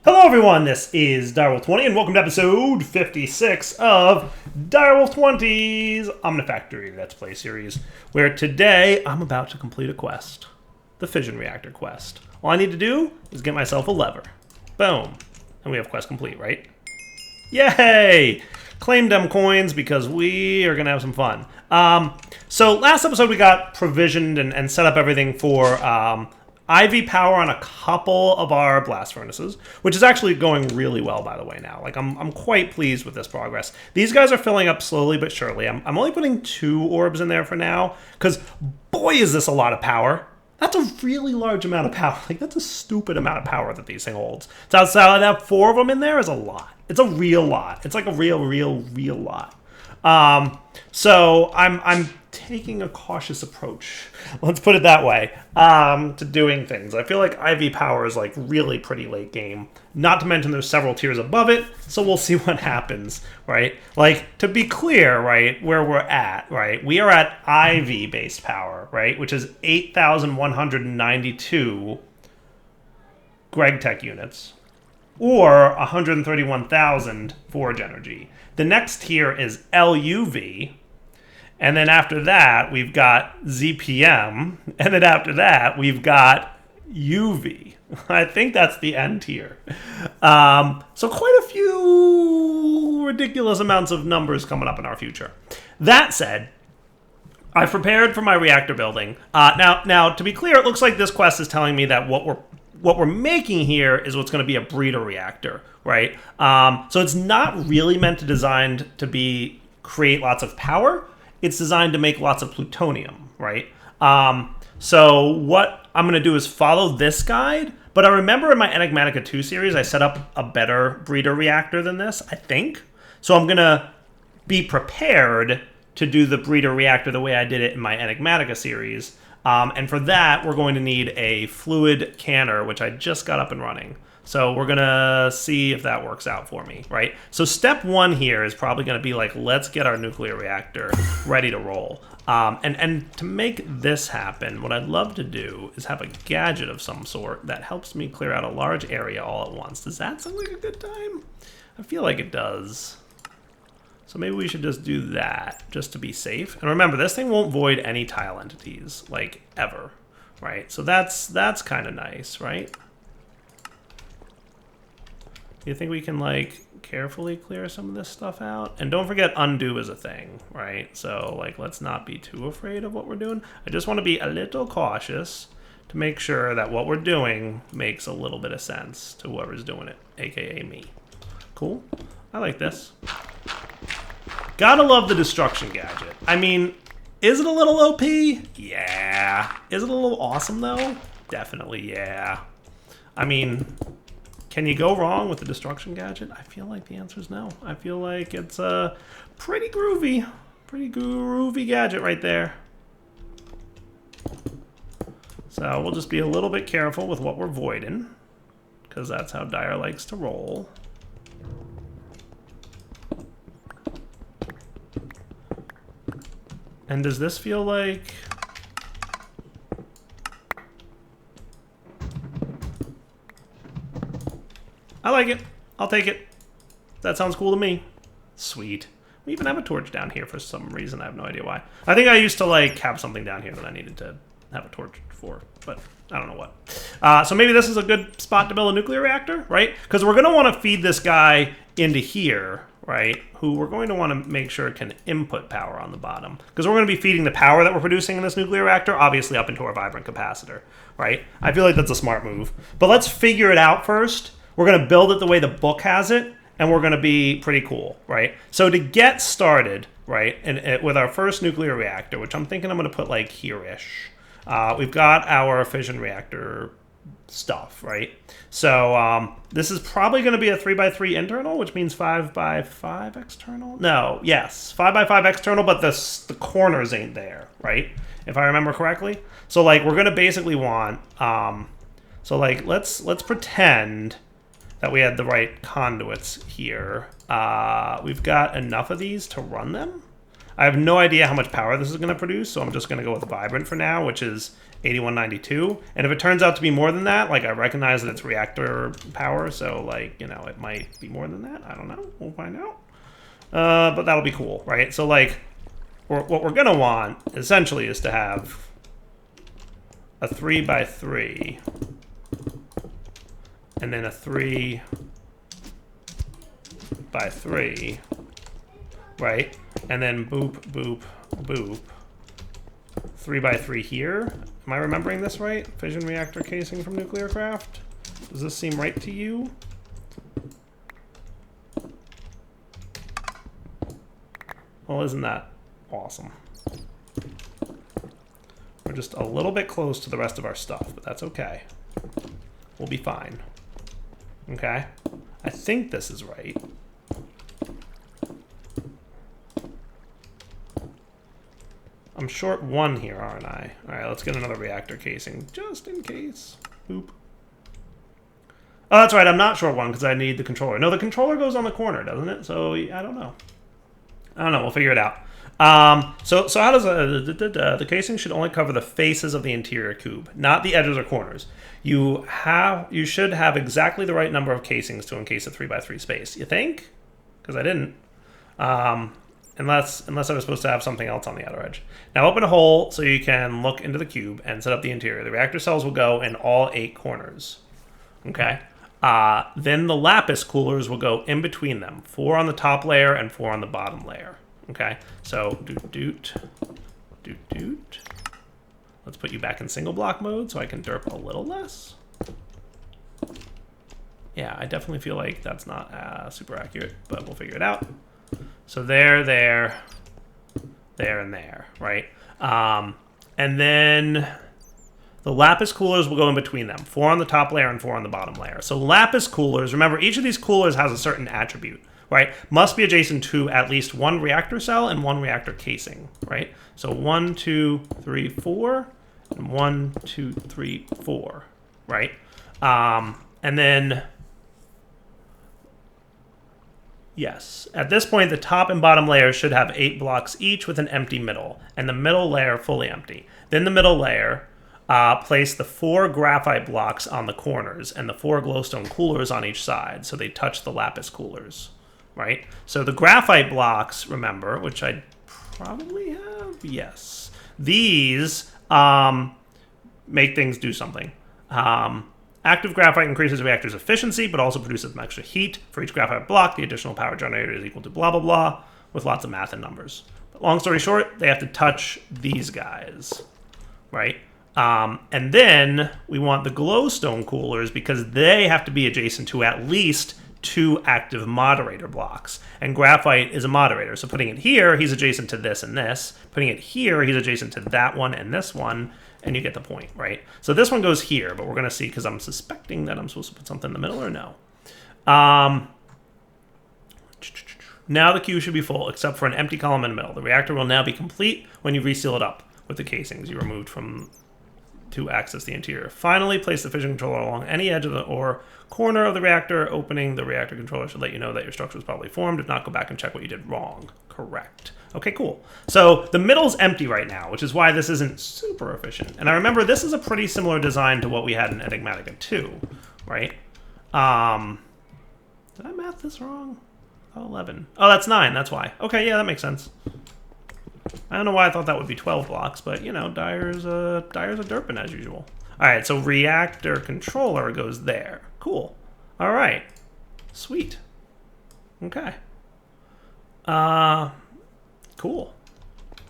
Hello everyone, this is Direwolf20 and welcome to episode 56 of Direwolf20's OmniFactory Let's Play series, where today I'm about to complete a quest. The Fission reactor quest. All I need to do is get myself a lever. Boom. And we have quest complete, right? Yay! Claim them coins because we are going to have some fun. So last episode we got provisioned and set up everything for IV power on a couple of our blast furnaces, which is actually going really well, by the way, now. Like, I'm quite pleased with this progress. These guys are filling up slowly but surely. I'm only putting 2 orbs in there for now, because boy, is this a lot of power. That's a really large amount of power. Like, that's a stupid amount of power that these thing holds. So to have 4 of them in there is a lot. It's a real lot. It's like a real lot. So I'm taking a cautious approach, let's put it that way, to doing things. I feel like IV power is like really pretty late game. Not to mention there's several tiers above it, so we'll see what happens, right? Like, to be clear, right, where we're at, right? We are at IV based power, right, which is 8,192 Greg Tech units, or 131,000 forge energy. The next tier is LUV, and then after that, we've got ZPM, and then after that, we've got UV. I think that's the end tier. So quite a few ridiculous amounts of numbers coming up in our future. That said, I've prepared for my reactor building. Now, to be clear, it looks like this quest is telling me that what we're making here is what's going to be a breeder reactor, right? So it's not really meant to designed to create lots of power. It's designed to make lots of plutonium, right? So what I'm going to do is follow this guide. But I remember in my Enigmatica 2 series, I set up a better breeder reactor than this, I think. So I'm going to be prepared to do the breeder reactor the way I did it in my Enigmatica series. And for that, we're going to need a fluid canner, which I just got up and running. So we're going to see if that works out for me, right? So step 1 here is probably going to be like, let's get our nuclear reactor ready to roll. And to make this happen, what I'd love to do is have a gadget of some sort that helps me clear out a large area all at once. Does that sound like a good time? I feel like it does. So maybe we should just do that, just to be safe. And remember, this thing won't void any tile entities, like, ever, right? So that's kind of nice, right? Do you think we can, like, carefully clear some of this stuff out? And don't forget undo is a thing, right? So, like, let's not be too afraid of what we're doing. I just want to be a little cautious to make sure that what we're doing makes a little bit of sense to whoever's doing it, aka me. Cool. I like this. Gotta love the destruction gadget. I mean, is it a little OP? Yeah. Is it a little awesome, though? Definitely, yeah. I mean, can you go wrong with the destruction gadget? I feel like the answer is no. I feel like it's a pretty groovy gadget right there. So we'll just be a little bit careful with what we're voiding, because that's how Dire likes to roll. And does this feel like... I like it. I'll take it. That sounds cool to me. Sweet. We even have a torch down here for some reason. I have no idea why. I think I used to, like, have something down here that I needed to have a torch for, but I don't know what. So maybe this is a good spot to build a nuclear reactor, right? Because we're going to want to feed this guy into here, right? Who we're going to want to make sure can input power on the bottom. Because we're going to be feeding the power that we're producing in this nuclear reactor, obviously up into our vibrant capacitor, right? I feel like that's a smart move. But let's figure it out first. We're going to build it the way the book has it, and we're going to be pretty cool, right? So to get started, right, and with our first nuclear reactor, which I'm thinking I'm going to put like here-ish, we've got our fission reactor stuff, right? So this is probably going to be a 3x3 internal, which means 5x5 external. No, yes, 5x5 external, but the corners ain't there, right? If I remember correctly. So like we're going to basically want, so like let's pretend that we had the right conduits here. We've got enough of these to run them. I have no idea how much power this is going to produce, so I'm just going to go with Vibrant for now, which is 8192. And if it turns out to be more than that, like I recognize that it's reactor power, so like, you know, it might be more than that. I don't know. We'll find out. But that'll be cool, right? So like, what we're gonna want essentially is to have a 3x3, and then a 3x3, right? And then boop, boop, boop. 3x3 here. Am I remembering this right? Fission reactor casing from nuclear craft? Does this seem right to you? Well, isn't that awesome? We're just a little bit close to the rest of our stuff, but that's okay. We'll be fine. Okay? I think this is right. I'm short 1 here, aren't I? All right, let's get another reactor casing, just in case. Boop. Oh, that's right, I'm not short 1 because I need the controller. No, the controller goes on the corner, doesn't it? So, I don't know. We'll figure it out. So how does the casing should only cover the faces of the interior cube, not the edges or corners. You should have exactly the right number of casings to encase a 3x3 space. You think? Because I didn't. Unless I was supposed to have something else on the outer edge. Now open a hole so you can look into the cube and set up the interior. The reactor cells will go in all 8 corners. Okay. Then the lapis coolers will go in between them. 4 on the top layer and 4 on the bottom layer. Okay, so doot. Let's put you back in single block mode so I can derp a little less. Yeah, I definitely feel like that's not super accurate, but we'll figure it out. So there, and there, right? And then the lapis coolers will go in between them. 4 on the top layer and 4 on the bottom layer. So lapis coolers, remember, each of these coolers has a certain attribute, right? Must be adjacent to at least 1 reactor cell and 1 reactor casing, right? So 1, 2, 3, 4, and 1, 2, 3, 4, right? And then, yes, at this point, the top and bottom layers should have 8 blocks each with an empty middle, and the middle layer fully empty. Then the middle layer, place the 4 graphite blocks on the corners and the 4 glowstone coolers on each side, so they touch the lapis coolers. Right? So the graphite blocks, remember, which I probably have, yes. These make things do something. Active graphite increases the reactor's efficiency, but also produces some extra heat. For each graphite block, the additional power generated is equal to blah, blah, blah, with lots of math and numbers. But long story short, they have to touch these guys, right? And then we want the glowstone coolers because they have to be adjacent to at least 2 active moderator blocks. And graphite is a moderator. So putting it here, he's adjacent to this and this. Putting it here, he's adjacent to that one and this one. And you get the point, right? So this one goes here, but we're going to see because I'm suspecting that I'm supposed to put something in the middle or no. Now the cube should be full except for an empty column in the middle. The reactor will now be complete when you reseal it up with the casings you removed from to access the interior. Finally, place the fission controller along any edge of the or corner of the reactor. Opening the reactor controller should let you know that your structure was probably formed. If not, go back and check what you did wrong. Correct. Okay, cool. So the middle's empty right now, which is why this isn't super efficient. And I remember this is a pretty similar design to what we had in Enigmatica 2, right? Did I math this wrong? Oh, 11. Oh, that's 9. That's why. Okay, yeah, that makes sense. I don't know why I thought that would be 12 blocks, but, you know, Dyer's a derping as usual. All right, so reactor controller goes there. Cool. All right. Sweet. Okay. Cool.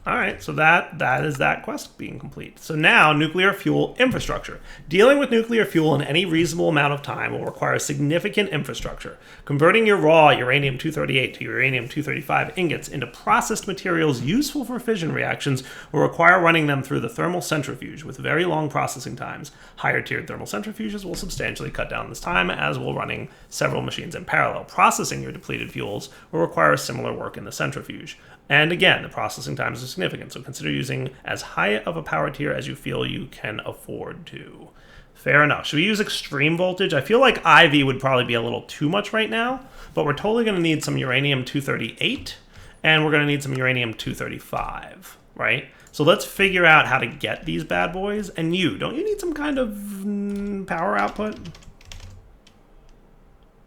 All right, so that is that quest being complete. So now, nuclear fuel infrastructure. Dealing with nuclear fuel in any reasonable amount of time will require significant infrastructure. Converting your raw uranium-238 to uranium-235 ingots into processed materials useful for fission reactions will require running them through the thermal centrifuge with very long processing times. Higher-tiered thermal centrifuges will substantially cut down this time, as will running several machines in parallel. Processing your depleted fuels will require similar work in the centrifuge. And again, the processing times are significant, so consider using as high of a power tier as you feel you can afford to. Fair enough. Should we use extreme voltage? I feel like IV would probably be a little too much right now, but we're totally going to need some uranium-238, and we're going to need some uranium-235. right? So let's figure out how to get these bad boys. And don't you need some kind of power output?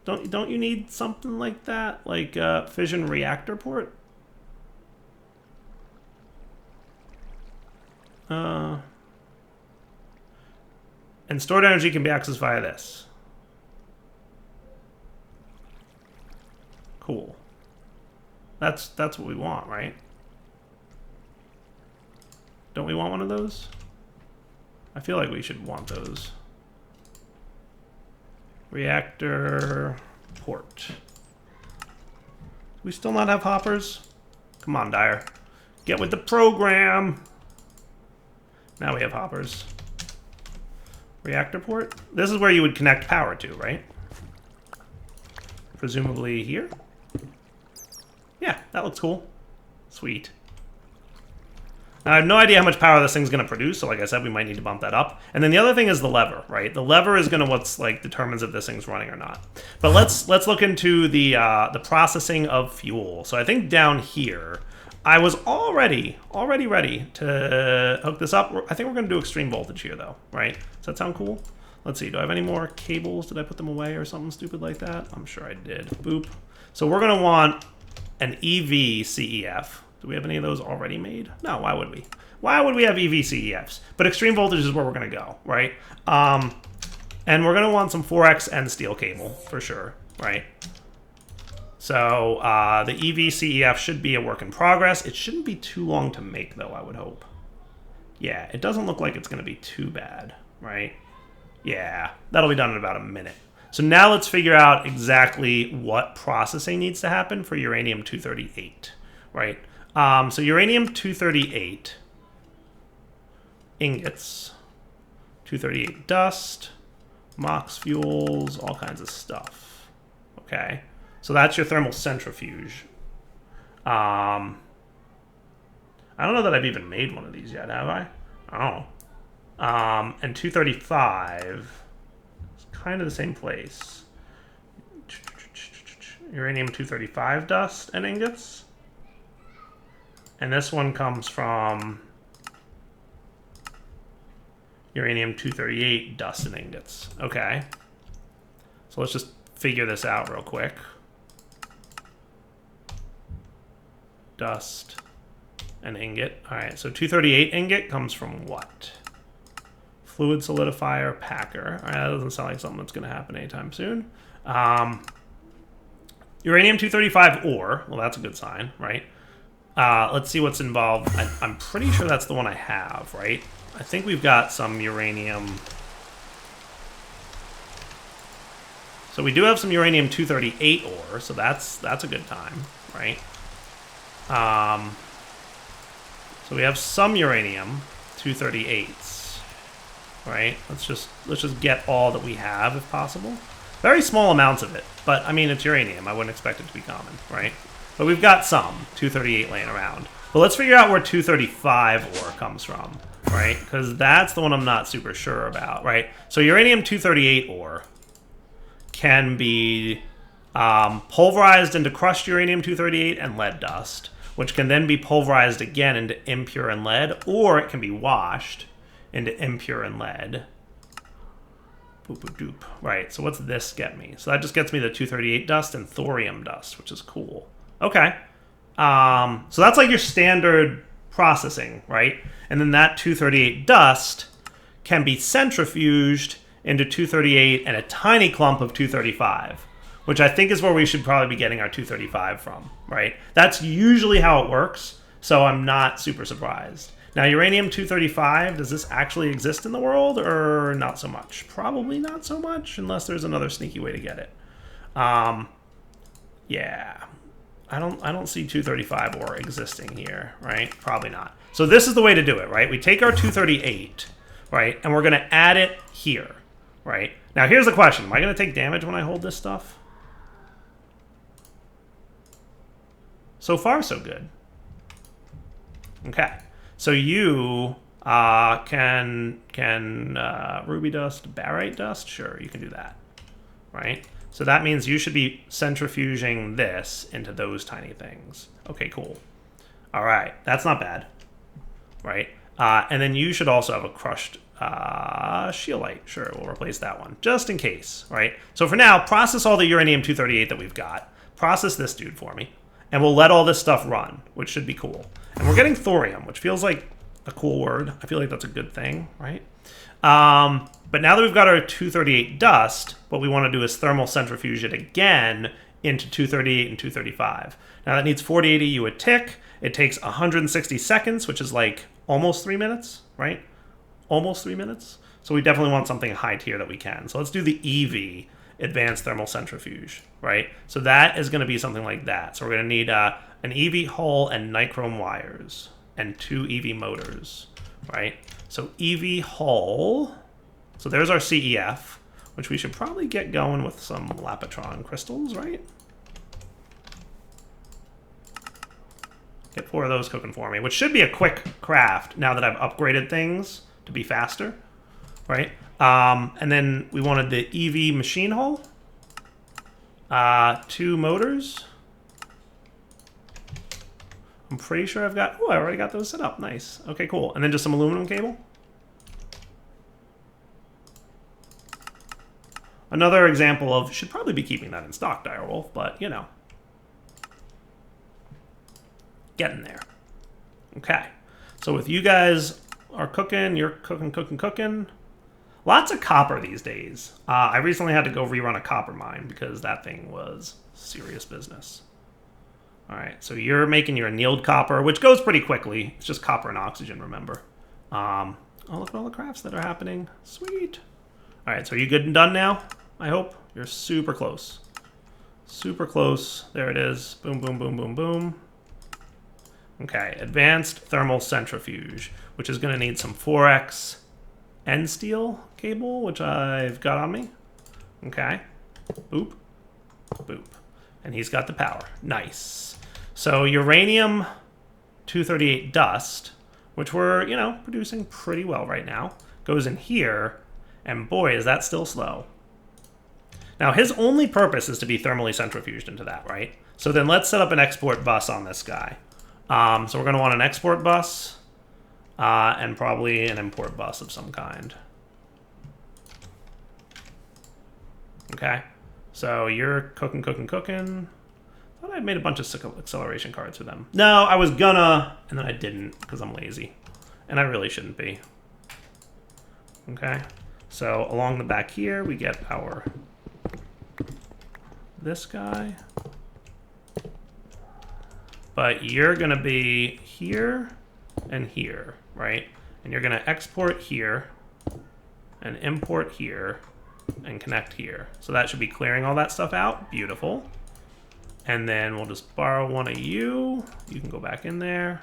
Don't you need something like that? Like fission reactor port? And stored energy can be accessed via this. Cool. That's what we want, right? Don't we want one of those? I feel like we should want those. Reactor port. We still not have hoppers? Come on, Dyer. Get with the program. Now we have hoppers. Reactor port? This is where you would connect power to, right? Presumably here? Yeah, that looks cool. Sweet. Now, I have no idea how much power this thing's going to produce, so like I said, we might need to bump that up. And then the other thing is the lever, right? The lever is going to determines if this thing's running or not. But let's look into the processing of fuel. So I think down here, I was already ready to hook this up. I think we're going to do extreme voltage here, though, right? Does that sound cool? Let's see. Do I have any more cables? Did I put them away or something stupid like that? I'm sure I did. Boop. So we're going to want an EV-CEF. Do we have any of those already made? No, why would we? Why would we have EV-CEFs? But extreme voltage is where we're going to go, right? And we're going to want some 4X and steel cable, for sure, right? So the EV-CEF should be a work in progress. It shouldn't be too long to make, though, I would hope. Yeah, it doesn't look like it's going to be too bad, right? Yeah, that'll be done in about a minute. So now let's figure out exactly what processing needs to happen for uranium-238, right? So uranium-238 ingots, 238 dust, MOX fuels, all kinds of stuff. Okay, so that's your thermal centrifuge. I don't know that I've even made one of these yet, have I? Oh. And 235 is kind of the same place. Uranium-235 dust and ingots. And this one comes from uranium-238 dust and ingots. Okay. So let's just figure this out real quick. Dust and ingot. All right, so 238 ingot comes from what? Fluid solidifier packer. All right, that doesn't sound like something that's going to happen anytime soon. Uranium-235 ore. Well, that's a good sign, right? Let's see what's involved. I'm pretty sure that's the one I have, right? I think we've got some uranium. So we do have some uranium-238 ore, so that's a good time, right? So we have some uranium-238s, right? Let's just get all that we have if possible. Very small amounts of it, but I mean it's uranium. I wouldn't expect it to be common, right? But we've got some 238 laying around. But let's figure out where 235 ore comes from, right? Because that's the one I'm not super sure about, right? So uranium-238 ore can be pulverized into crushed uranium-238 and lead dust, which can then be pulverized again into impure and lead, or it can be washed into impure and lead. Boop, boop, doop. Right, so what's this get me? So that just gets me the 238 dust and thorium dust, which is cool. Okay. So that's like your standard processing, right? And then that 238 dust can be centrifuged into 238 and a tiny clump of 235, which I think is where we should probably be getting our 235 from, right? That's usually how it works, so I'm not super surprised. Now, uranium-235, does this actually exist in the world or not so much? Probably not so much, unless there's another sneaky way to get it. Yeah. I don't see 235 ore existing here, right? Probably not. So this is the way to do it, right? We take our 238, right? And we're going to add it here, right? Now, here's the question. Am I going to take damage when I hold this stuff? So far, so good. Okay. So you can ruby dust, barite dust? Sure, you can do that, right? So that means you should be centrifuging this into those tiny things. Okay, cool. All right, that's not bad. right? And then you should also have a crushed scheelite. Sure, we'll replace that one, just in case, right? So for now, process all the uranium-238 that we've got. Process this dude for me. And we'll let all this stuff run, which should be cool. And we're getting thorium, which feels like a cool word. I feel like that's a good thing, right? But now that we've got our 238 dust, what we want to do is thermal centrifuge it again into 238 and 235. Now that needs 40 AU a tick. It takes 160 seconds, which is like almost 3 minutes, right? Almost 3 minutes. So we definitely want something high tier that we can. So let's do the EV, Advanced Thermal Centrifuge, right? So that is going to be something like that. So we're going to need an EV hull and nichrome wires and 2 EV motors, right? So EV hull, so there's our CEF, which we should probably get going with some Lapitron crystals, right? Get 4 of those cooking for me, which should be a quick craft now that I've upgraded things to be faster, right? And then we wanted the EV machine hull, 2 motors. I'm pretty sure I've got, oh, I already got those set up. Nice. Okay, cool. And then just some aluminum cable. Another example of, should probably be keeping that in stock, Direwolf, but you know. Getting there. Okay. So with you guys are cooking, you're cooking. Lots of copper these days. I recently had to go rerun a copper mine because that thing was serious business. All right, so you're making your annealed copper, which goes pretty quickly. It's just copper and oxygen, remember. Oh, look at all the crafts that are happening. Sweet. All right, so are you good and done now? I hope. You're super close. Super close. There it is. Boom, boom, boom, boom, boom. Okay, Advanced Thermal Centrifuge, which is going to need some 4X end steel cable, which I've got on me. Okay. Boop. Boop. And he's got the power. Nice. So uranium-238 dust, which we're, you know, producing pretty well right now, goes in here, and boy, is that still slow. Now, his only purpose is to be thermally centrifuged into that, right? So then let's set up an export bus on this guy. So we're going to want an export bus and probably an import bus of some kind. Okay. So you're cooking. Thought I'd made a bunch of acceleration cards for them. No, I was gonna, and then I didn't because I'm lazy. And I really shouldn't be. Okay. So along the back here, we get our this guy. But you're gonna be here and here, right? And you're gonna export here and import here and connect here. So that should be clearing all that stuff out. Beautiful. And then we'll just borrow one of you. You can go back in there,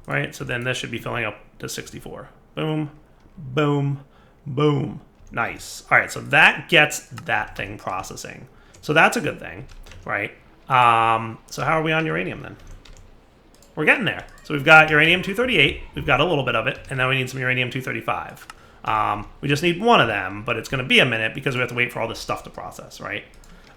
right? So then this should be filling up to 64. Boom, boom, boom. Nice. All right, so that gets that thing processing. So that's a good thing, right? So how are we on uranium then? We're getting there. So we've got uranium-238. We've got a little bit of it, and now we need some uranium-235. We just need one of them, but it's going to be a minute because we have to wait for all this stuff to process, right?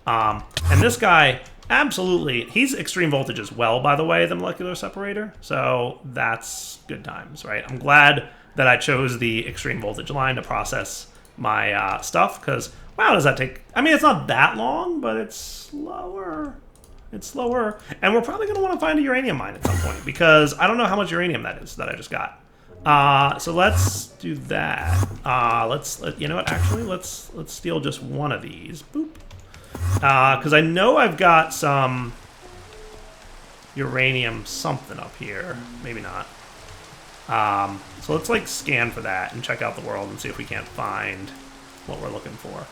And this guy, absolutely, he's extreme voltage as well, by the way, the molecular separator. So that's good times, right? I'm glad that I chose the extreme voltage line to process my stuff because, wow, does that take... I mean, it's not that long, but it's slower. It's slower. And we're probably going to want to find a uranium mine at some point because I don't know how much uranium that is that I just got. So let's do that. You know what? Actually, let's steal just one of these. Boop. Because I know I've got some uranium something up here. Maybe not. So let's like scan for that and check out the world and see if we can't find what we're looking for.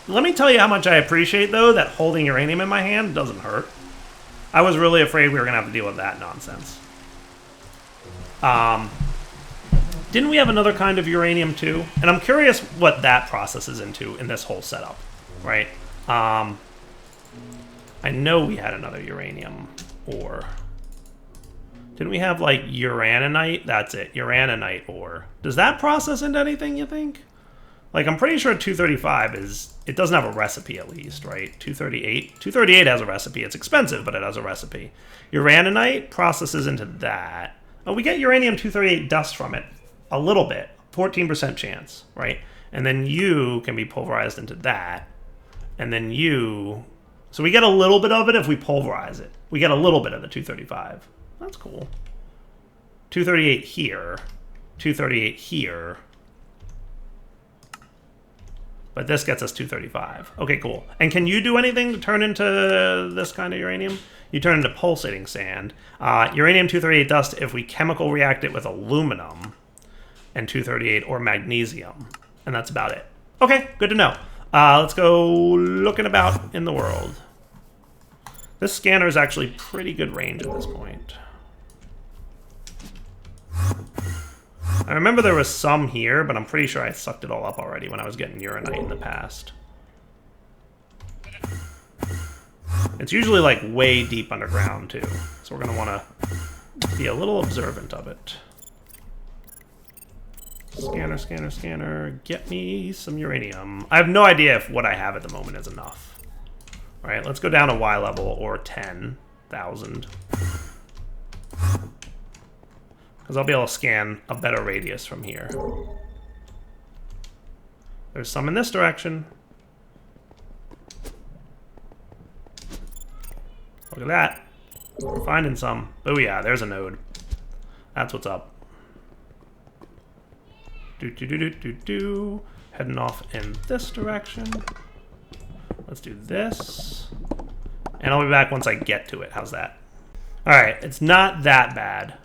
Let me tell you how much I appreciate though that holding uranium in my hand doesn't hurt. I was really afraid we were gonna have to deal with that nonsense. Didn't we have another kind of uranium too? And I'm curious what that processes into in this whole setup, right? I know we had another uranium ore. Didn't we have like uraninite? That's it, uraninite ore. Does that process into anything, you think? Like, I'm pretty sure 235 is, it doesn't have a recipe at least, right? 238 has a recipe. It's expensive, but it has a recipe. Uraninite processes into that. Oh, we get uranium-238 dust from it. A little bit. 14% chance, right? And then you can be pulverized into that. And then you... So we get a little bit of it if we pulverize it. We get a little bit of the 235. That's cool. 238 here. 238 here. But this gets us 235. Okay, cool. And can you do anything to turn into this kind of uranium? You turn into pulsating sand. Uranium-238 dust if we chemical react it with aluminum and 238 or magnesium. And that's about it. Okay, good to know. Let's go looking about in the world. This scanner is actually pretty good range at this point. I remember there was some here, but I'm pretty sure I sucked it all up already when I was getting uranite in the past. It's usually like way deep underground too, so we're going to want to be a little observant of it. Scanner, scanner, scanner, get me some uranium. I have no idea if what I have at the moment is enough. All right, let's go down to Y level or 10,000. Because I'll be able to scan a better radius from here. There's some in this direction. Look at that. We're finding some. Oh yeah, there's a node. That's what's up. Do. Heading off in this direction. Let's do this. And I'll be back once I get to it. How's that? Alright, it's not that bad.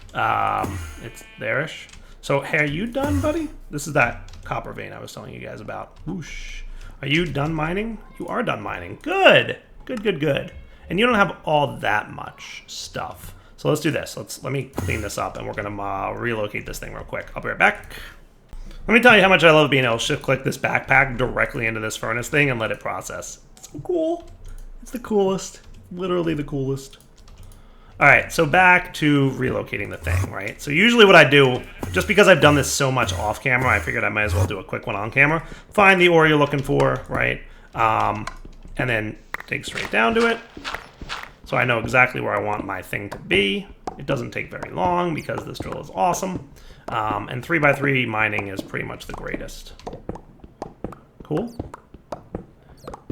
It's there-ish. So, hey, are you done, buddy? This is that copper vein I was telling you guys about. Whoosh. Are you done mining? You are done mining. Good. Good. And you don't have all that much stuff. So let's do this. Let me clean this up, and we're going to relocate this thing real quick. I'll be right back. Let me tell you how much I love being able to shift-click this backpack directly into this furnace thing and let it process. It's so cool. It's the coolest. Literally the coolest. All right, so back to relocating the thing, right? So usually what I do, just because I've done this so much off camera, I figured I might as well do a quick one on camera. Find the ore you're looking for, right? And then dig straight down to it. So I know exactly where I want my thing to be. It doesn't take very long because this drill is awesome. And 3x3 mining is pretty much the greatest. Cool.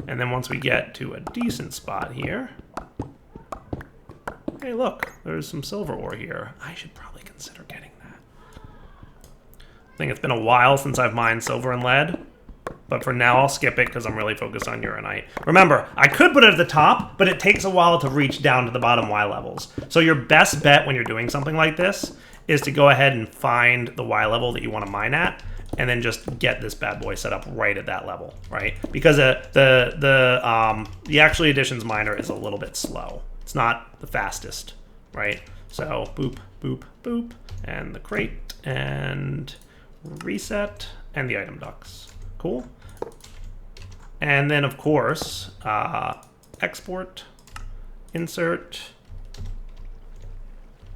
And then once we get to a decent spot here, hey, look, there's some silver ore here. I should probably consider getting that. I think it's been a while since I've mined silver and lead, but for now I'll skip it because I'm really focused on uranite. Remember, I could put it at the top, but it takes a while to reach down to the bottom Y levels. So your best bet when you're doing something like this is to go ahead and find the Y level that you want to mine at, and then just get this bad boy set up right at that level, right? Because the actually additions miner is a little bit slow. It's not the fastest, right? So boop, boop, boop, and the crate, and reset, and the item ducts. Cool. And then, of course, export, insert,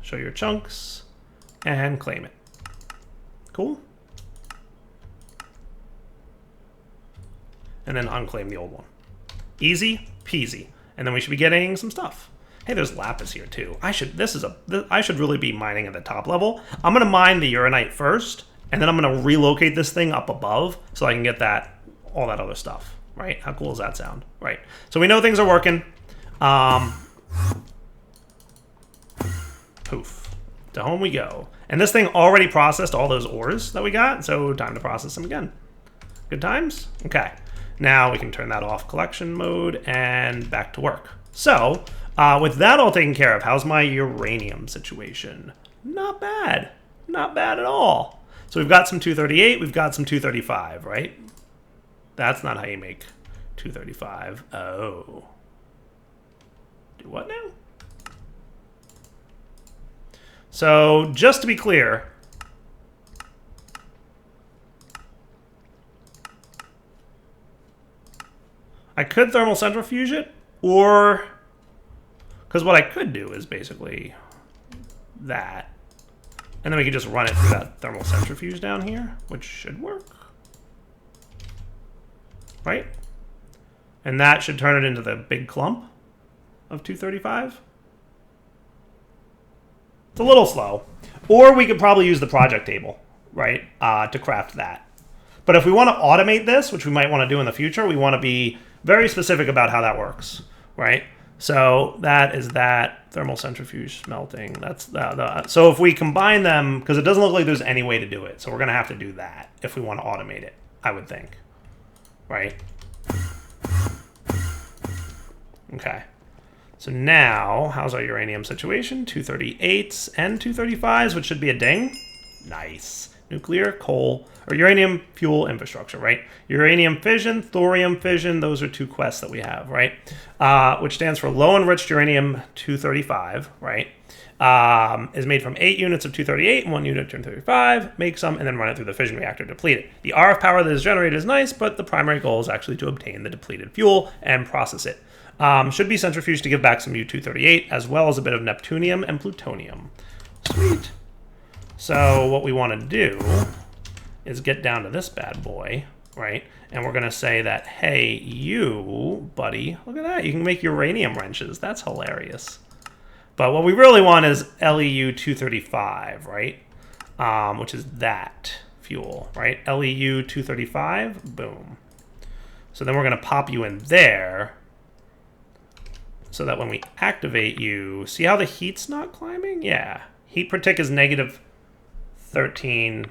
show your chunks, and claim it. Cool. And then unclaim the old one. Easy peasy. And then we should be getting some stuff. Hey, there's lapis here too. I should really be mining at the top level. I'm gonna mine the uranite first, and then I'm gonna relocate this thing up above so I can get all that other stuff. Right? How cool does that sound? Right. So we know things are working. Poof. To home we go. And this thing already processed all those ores that we got, so time to process them again. Good times? Okay. Now we can turn that off collection mode and back to work. So, with that all taken care of, how's my uranium situation? Not bad. Not bad at all. So we've got some 238, we've got some 235, right? That's not how you make 235. Oh. Do what now? So, just to be clear, I could thermal centrifuge it, or, because what I could do is basically that. And then we could just run it through that thermal centrifuge down here, which should work. Right? And that should turn it into the big clump of 235. It's a little slow. Or we could probably use the project table, right, to craft that. But if we want to automate this, which we might want to do in the future, we want to be very specific about how that works, right? So that is that thermal centrifuge smelting. That's so if we combine them, because it doesn't look like there's any way to do it, so we're going to have to do that if we want to automate it, I would think, right? Okay. So now, how's our uranium situation? 238s and 235s, which should be a ding. Nice. Nuclear, coal, or uranium fuel infrastructure, right? Uranium fission, thorium fission, those are 2 quests that we have, right? Which stands for low enriched uranium 235, right? Is made from 8 units of 238 and 1 unit of 235, make some, and then run it through the fission reactor to deplete it. The RF power that is generated is nice, but the primary goal is actually to obtain the depleted fuel and process it. Should be centrifuged to give back some U-238, as well as a bit of neptunium and plutonium. Sweet. So what we want to do is get down to this bad boy, right? And we're going to say that, hey, you, buddy, look at that. You can make uranium wrenches. That's hilarious. But what we really want is LEU-235, right? Which is that fuel, right? LEU-235, boom. So then we're going to pop you in there, so that when we activate you, see how the heat's not climbing? Yeah. Heat per tick is negative 13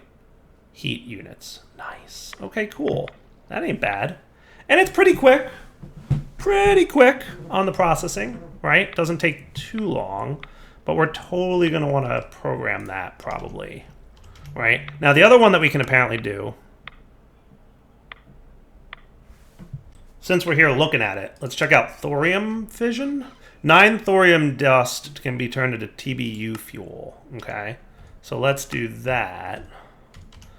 heat units. Nice. Okay, cool. That ain't bad. And it's pretty quick. Pretty quick on the processing, right? Doesn't take too long, but we're totally going to want to program that probably, right? Now, the other one that we can apparently do, since we're here looking at it, let's check out thorium fission. 9 thorium dust can be turned into TBU fuel, okay? So let's do that.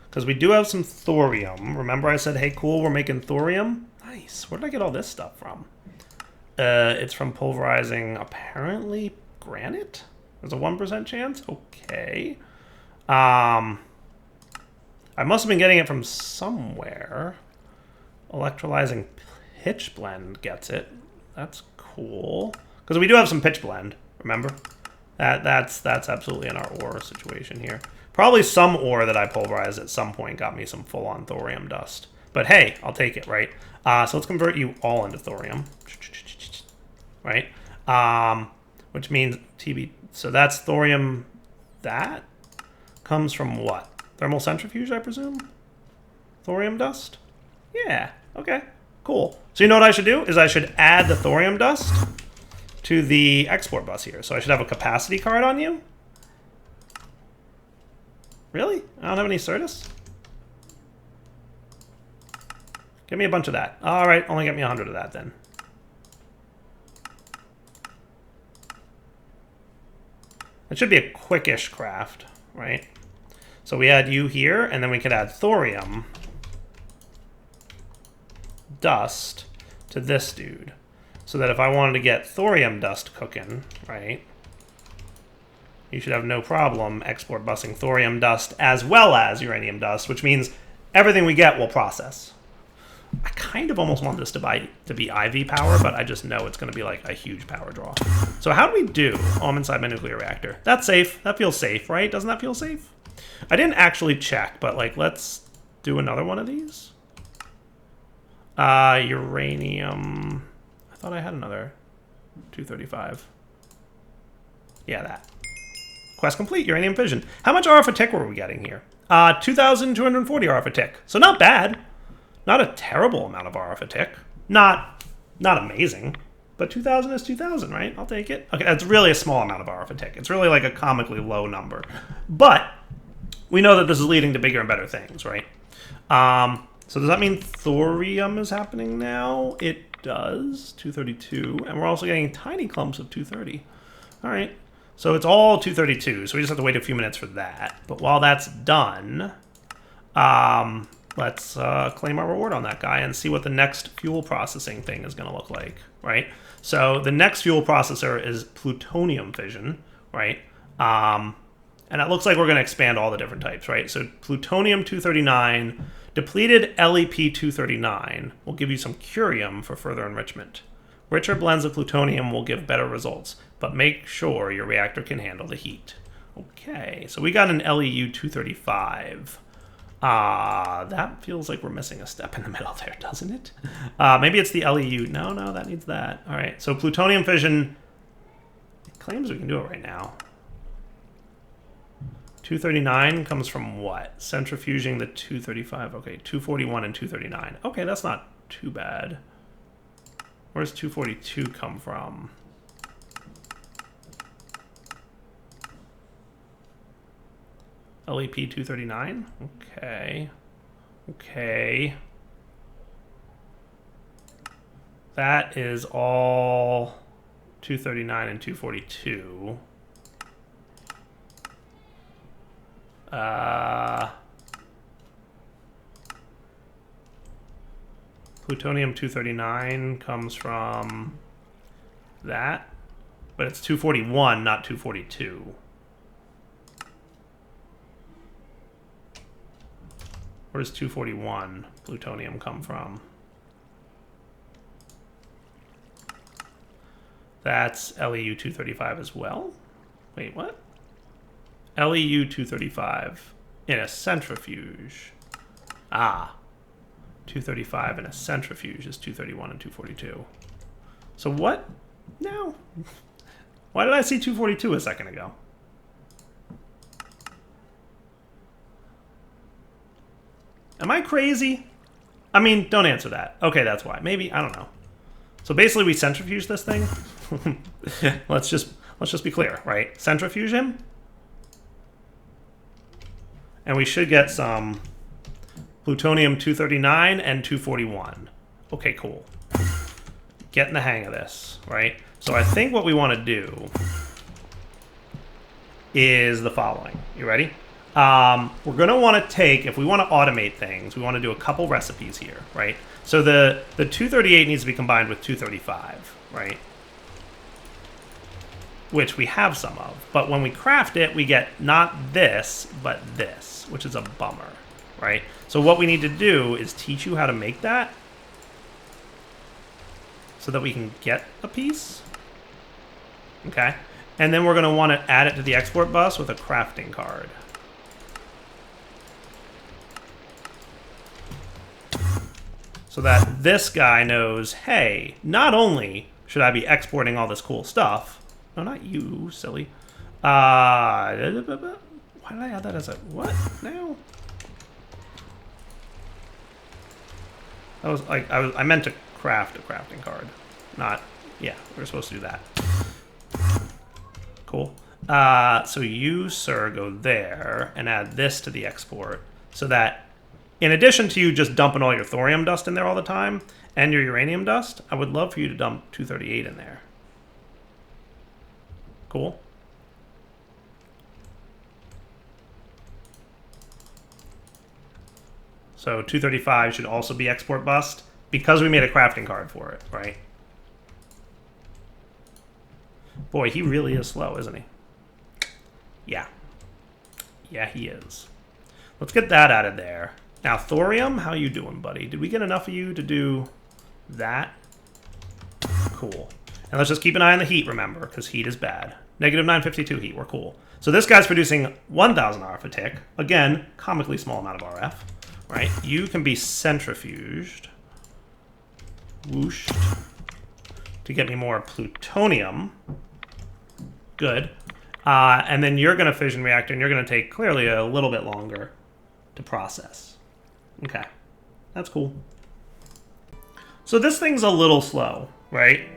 Because we do have some thorium. Remember I said, hey, cool, we're making thorium? Nice. Where did I get all this stuff from? It's from pulverizing, apparently, granite? There's a 1% chance? Okay. I must have been getting it from somewhere. Electrolyzing pitch blend gets it. That's cool. Because we do have some pitch blend, remember? That's absolutely in our ore situation here. Probably some ore that I pulverized at some point got me some full-on thorium dust. But hey, I'll take it, right? So let's convert you all into thorium. Right? Which means TB. So that's thorium. That comes from what? Thermal centrifuge, I presume? Thorium dust? Yeah. Okay. Cool. So you know what I should do? Is I should add the thorium dust to the export bus here. So I should have a capacity card on you. Really? I don't have any Certus? Give me a bunch of that. All right, only get me 100 of that then. It should be a quickish craft, right? So we add you here, and then we could add thorium dust to this dude. So that if I wanted to get thorium dust cooking, right, you should have no problem export busing thorium dust as well as uranium dust, which means everything we get will process. I kind of almost want this to be IV power, but I just know it's going to be like a huge power draw. So how do we do? Oh, I'm inside my nuclear reactor. That's safe. That feels safe, right? Doesn't that feel safe? I didn't actually check, but like, let's do another one of these. Uranium. I thought I had another 235. Yeah, that. Quest complete, uranium fission. How much RF a tick were we getting here? 2,240 RF a tick. So not bad. Not a terrible amount of RF a tick. Not amazing. But 2,000 is 2,000, right? I'll take it. Okay, that's really a small amount of RF a tick. It's really like a comically low number. But we know that this is leading to bigger and better things, right? So does that mean thorium is happening now? It does. 232. And we're also getting tiny clumps of 230. All right. So it's all 232. So we just have to wait a few minutes for that. But while that's done, let's claim our reward on that guy and see what the next fuel processing thing is going to look like, right? So the next fuel processor is plutonium fission, right? And it looks like we're going to expand all the different types, right? So plutonium-239, depleted LEP-239 will give you some curium for further enrichment. Richer blends of plutonium will give better results, but make sure your reactor can handle the heat. Okay, so we got an LEU 235. That feels like we're missing a step in the middle there, doesn't it? Maybe it's the LEU. No, that needs that. All right, so plutonium fission. It claims we can do it right now. 239 comes from what? Centrifuging the 235. Okay, 241 and 239. Okay, that's not too bad. Where's 242 come from? LEP 239? Okay. Okay. That is all 239 and 242. Plutonium 239 comes from that, but it's 241, not 242. Where's 241 plutonium come from? That's LEU 235 as well? Wait, what? LEU 235 in a centrifuge. 235 in a centrifuge is 231 and 242. So what now? Why did I see 242 a second ago? Am I crazy? I mean, don't answer that. Okay, that's why. Maybe, I don't know. So basically we centrifuge this thing. let's just be clear, right? Centrifuge him. And we should get some plutonium 239 and 241. Okay, cool. Getting the hang of this, right? So I think what we want to do is the following. You ready? We're going to want to take, if we want to automate things, we want to do a couple recipes here, right? So the 238 needs to be combined with 235, right? Which we have some of. But when we craft it, we get not this, but this, which is a bummer, right? So what we need to do is teach you how to make that so that we can get a piece. Okay? And then we're going to want to add it to the export bus with a crafting card. So that this guy knows, hey, not only should I be exporting all this cool stuff. No, not you, silly. Why did I add that as a what now? That was like I meant to craft a crafting card, not yeah. We were supposed to do that. Cool. So you, sir, go there and add this to the export, so that in addition to you just dumping all your thorium dust in there all the time and your uranium dust, I would love for you to dump 238 in there. Cool. So 235 should also be export bust because we made a crafting card for it, right? Boy, he really is slow, isn't he? Yeah. Yeah, he is. Let's get that out of there. Now, thorium, how you doing, buddy? Did we get enough of you to do that? Cool. And let's just keep an eye on the heat, remember, because heat is bad. Negative 952 heat, we're cool. So this guy's producing 1,000 RF a tick. Again, comically small amount of RF, right? You can be centrifuged. Whooshed. To get me more plutonium. Good. And then you're going to fission reactor, and you're going to take clearly a little bit longer to process. Okay. That's cool. So this thing's a little slow, right?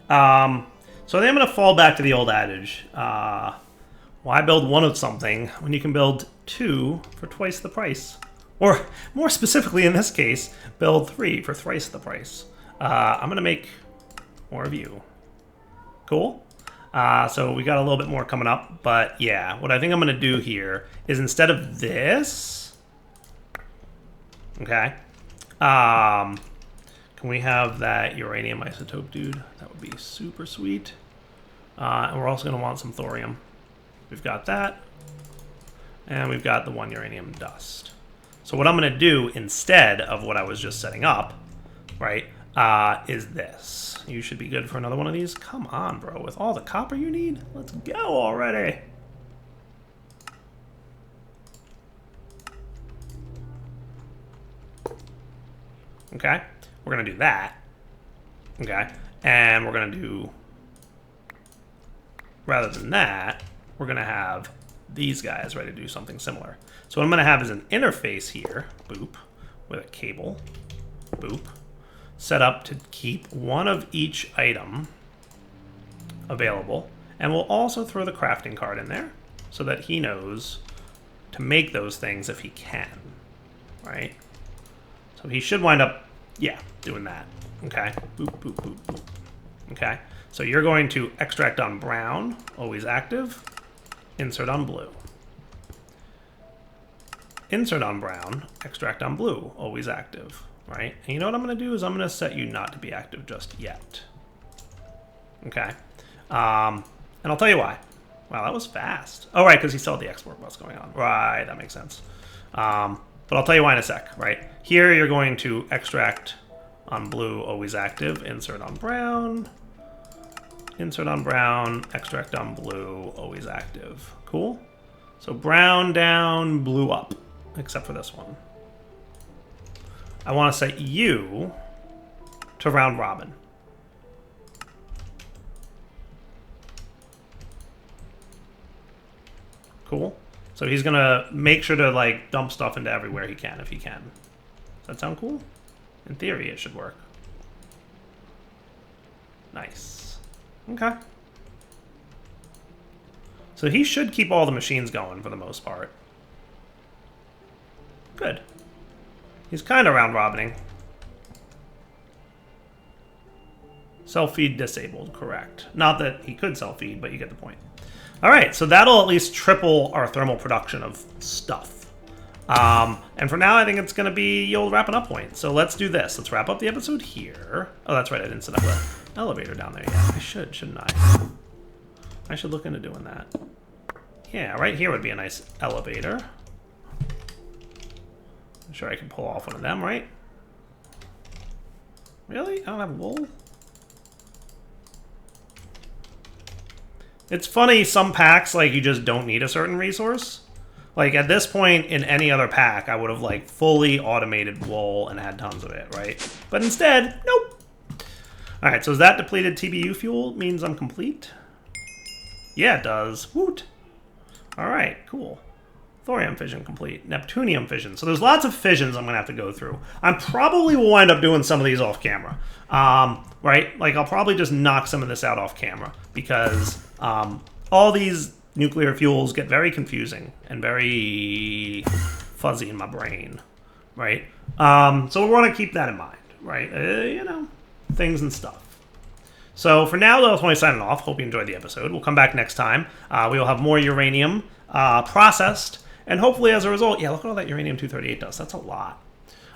So I think I'm going to fall back to the old adage. Why build one of something when you can build two for twice the price? Or more specifically in this case, build three for thrice the price. I'm going to make more of you. Cool? So we got a little bit more coming up. But yeah, what I think I'm going to do here is instead of this... Okay. Can we have that uranium isotope, dude? That would be super sweet. And we're also going to want some thorium. We've got that. And we've got the 1 uranium dust. So what I'm going to do instead of what I was just setting up, right, is this. You should be good for another one of these. Come on, bro. With all the copper you need, let's go already. Okay? We're going to do that. Okay? And we're going to do, rather than that, we're going to have these guys ready to do something similar. So what I'm going to have is an interface here, boop, with a cable, boop, set up to keep one of each item available. And we'll also throw the crafting card in there so that he knows to make those things if he can, right? So he should wind up, yeah, doing that. Okay, boop, boop, boop, boop. Okay, so you're going to extract on brown, always active, insert on blue. Insert on brown, extract on blue, always active, right? And you know what I'm going to do is I'm going to set you not to be active just yet. Okay, and I'll tell you why. Wow, that was fast. Oh, right, because he saw the export bus going on. Right, that makes sense. But I'll tell you why in a sec, right? Here you're going to extract on blue, always active, insert on brown, extract on blue, always active. Cool? So brown down, blue up, except for this one. I want to set you to round robin. Cool. So he's going to make sure to, like, dump stuff into everywhere he can if he can. Does that sound cool? In theory, it should work. Nice. Okay. So he should keep all the machines going for the most part. Good. He's kind of round robining. Self-feed disabled, correct. Not that he could self-feed, but you get the point. All right, so that'll at least triple our thermal production of stuff. And for now, I think it's going to be the old wrapping up point. So let's do this. Let's wrap up the episode here. Oh, that's right. I didn't set up the elevator down there yet. I should, shouldn't I? I should look into doing that. Yeah, right here would be a nice elevator. I'm sure I can pull off one of them, right? Really? I don't have wool? It's funny, some packs, like, you just don't need a certain resource. Like, at this point, in any other pack, I would have, like, fully automated wool and had tons of it, right? But instead, nope. Alright, so is that depleted TBU fuel means I'm complete? Yeah, it does. Woot. Alright, cool. Thorium fission complete. Neptunium fission. So there's lots of fissions I'm going to have to go through. I probably will wind up doing some of these off camera. Right? Like, I'll probably just knock some of this out off camera. Because all these nuclear fuels get very confusing and very fuzzy in my brain. Right? So we want to keep that in mind. Right? You know, things and stuff. So for now, though, I'm signing off. Hope you enjoyed the episode. We'll come back next time. We will have more uranium processed. And hopefully, as a result, yeah, look at all that uranium-238 does. That's a lot.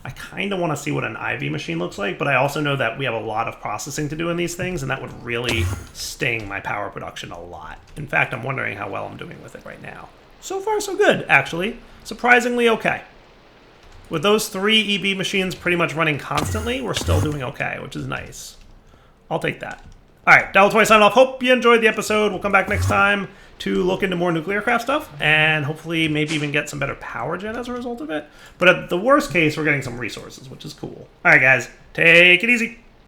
I kind of want to see what an IV machine looks like, but I also know that we have a lot of processing to do in these things, and that would really sting my power production a lot. In fact, I'm wondering how well I'm doing with it right now. So far, so good, actually. Surprisingly okay. With those 3 EB machines pretty much running constantly, we're still doing okay, which is nice. I'll take that. All right, Devil20 signing off. Hope you enjoyed the episode. We'll come back next time to look into more nuclear craft stuff and hopefully maybe even get some better power gen as a result of it. But at the worst case, we're getting some resources, which is cool. All right, guys, take it easy.